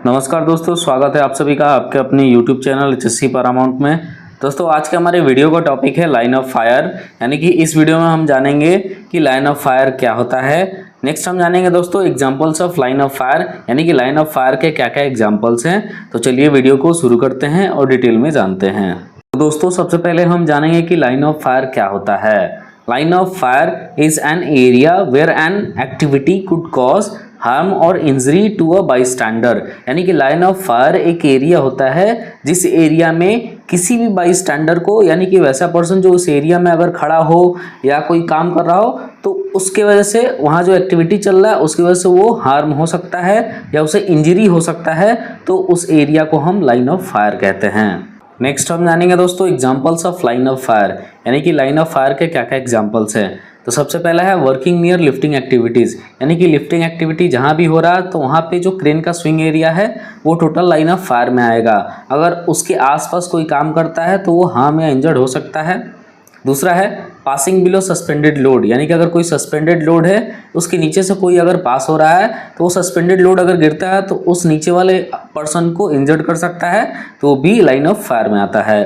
नमस्कार दोस्तों, स्वागत है आप सभी का आपके अपने YouTube चैनल एचएससी पैरामाउंट में। दोस्तों आज के हमारे वीडियो का टॉपिक है लाइन ऑफ फायर, यानी कि इस वीडियो में हम जानेंगे कि लाइन ऑफ फायर क्या होता है। नेक्स्ट हम जानेंगे दोस्तों examples of line of fire, यानी कि लाइन ऑफ फायर के क्या क्या एग्जांपल्स हैं। तो चलिए वीडियो को शुरू करते हैं और डिटेल में जानते हैं। तो दोस्तों सबसे पहले हम जानेंगे कि लाइन ऑफ फायर क्या होता है। Line of fire is an area where an activity could cause harm और इंजरी टू अ बाईस्टैंडर, यानी कि लाइन ऑफ फायर एक एरिया होता है जिस एरिया में किसी भी बाईस्टैंडर को, यानी कि वैसा पर्सन जो उस एरिया में अगर खड़ा हो या कोई काम कर रहा हो तो उसके वजह से वहाँ जो एक्टिविटी चल रहा है उसकी वजह से वो हार्म हो सकता है या उसे इंजरी हो सकता है, तो उस एरिया को हम लाइन ऑफ फायर कहते हैं। नेक्स्ट हम जानेंगे दोस्तों examples of line of fire, यानी कि लाइन ऑफ फायर के क्या क्या एग्जांपल्स हैं। तो सबसे पहला है वर्किंग नियर लिफ्टिंग एक्टिविटीज़, यानी कि लिफ्टिंग एक्टिविटी जहाँ भी हो रहा है तो वहाँ पे जो क्रेन का स्विंग एरिया है वो टोटल लाइन ऑफ फायर में आएगा। अगर उसके आसपास कोई काम करता है तो वो हार्म या इंजर्ड हो सकता है। दूसरा है पासिंग बिलो सस्पेंडेड लोड, यानी कि अगर कोई सस्पेंडेड लोड है उसके नीचे से कोई अगर पास हो रहा है तो वो सस्पेंडेड लोड अगर गिरता है तो उस नीचे वाले पर्सन को इंजर्ड कर सकता है, तो वो भी लाइन ऑफ फायर में आता है।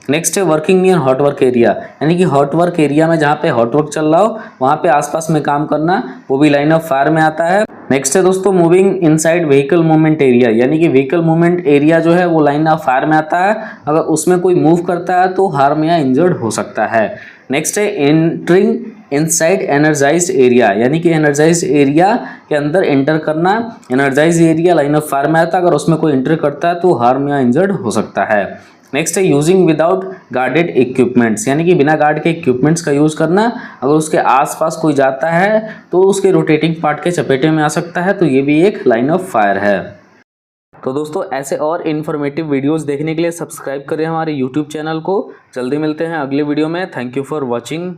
नेक्स्ट है working near hot work area, यानी कि हॉट वर्क एरिया में जहाँ पे हॉट वर्क चल रहा हो वहाँ पे आसपास में काम करना, वो भी लाइन ऑफ फायर में आता है। नेक्स्ट है दोस्तों moving inside vehicle movement area, यानी कि व्हीकल मूवमेंट एरिया जो है वो लाइन ऑफ फायर में आता है। अगर उसमें कोई मूव करता है तो हार्म या इंजर्ड हो सकता है। नेक्स्ट है एंटरिंग इनसाइड एनर्जाइज्ड एरिया, यानी कि एनर्जाइज्ड एरिया के अंदर एंटर करना, energised area line of fire में आता है। अगर उसमें कोई एंटर करता है तो हार्म या इंजर्ड हो सकता है। नेक्स्ट है यूजिंग विदाउट गार्डेड इक्विपमेंट्स, यानी कि बिना गार्ड के इक्विपमेंट्स का यूज़ करना। अगर उसके आसपास कोई जाता है तो उसके रोटेटिंग पार्ट के चपेटे में आ सकता है, तो ये भी एक लाइन ऑफ फायर है। तो दोस्तों ऐसे और इन्फॉर्मेटिव वीडियोस देखने के लिए सब्सक्राइब करें हमारे यूट्यूब चैनल को। जल्दी मिलते हैं अगले वीडियो में। Thank you for watching.